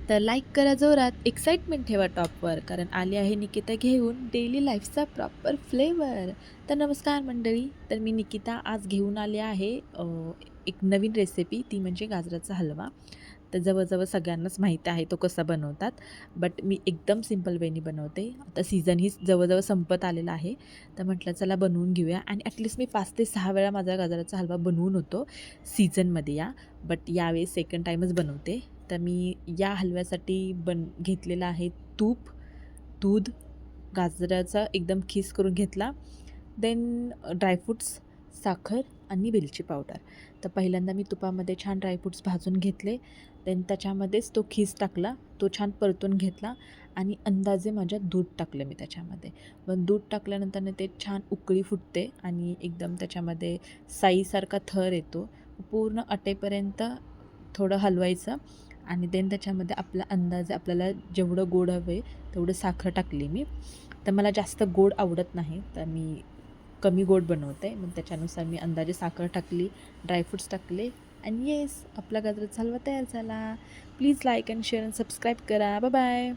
तर लाईक करा जोरात, एक्साइटमेंट ठेवा टॉपवर, कारण आली आहे निकिता घेऊन डेली लाईफचा प्रॉपर फ्लेवर. तर नमस्कार मंडळी, तर मी निकिता आज घेऊन आले आहे एक नवीन रेसिपी, ती म्हणजे गाजराचा हलवा. तर जवळजवळ सगळ्यांनाच माहीत आहे तो कसा बनवतात, बट मी एकदम सिंपल वेनी बनवते. आता सीझनही जवळजवळ संपत आलेला आहे, तर म्हटलं चला बनवून घेऊया. आणि ॲटलिस्ट मी 5 ते 6 वेळा माझा गाजराचा हलवा बनवून होतो सीझनमध्ये बट यावेळेस सेकंड टाईमच बनवते. तर मी या हलव्यासाठी घेतलेलं आहे तूप, दूध, गाजराचा एकदम खीस करून घेतला, देन ड्रायफ्रूट्स, साखर आणि वेलची पावडर. तर पहिल्यांदा मी तुपामध्ये छान ड्रायफ्रूट्स भाजून घेतले, देन त्याच्यामध्येच तो खीस टाकला, तो छान परतून घेतला आणि अंदाजे माझ्या दूध टाकलं मी त्याच्यामध्ये. मग दूध टाकल्यानंतरनं ते छान उकळी फुटते आणि एकदम त्याच्यामध्ये साईसारखा थर येतो. पूर्ण आटेपर्यंत थोडं हलवायचं आणि देन त्याच्यामध्ये आपला अंदाजे आपल्याला जेवढं गोड हवं आहे तेवढं साखर टाकली मी. तर मला जास्त गोड आवडत नाही, तर मी कमी गोड बनवते. मग त्याच्यानुसार मी अंदाजे साखर टाकली, ड्रायफ्रूट्स टाकले आणि येस, आपला गाजराचा हलवा तयार झाला. Please like and share and subscribe करा. Bye bye.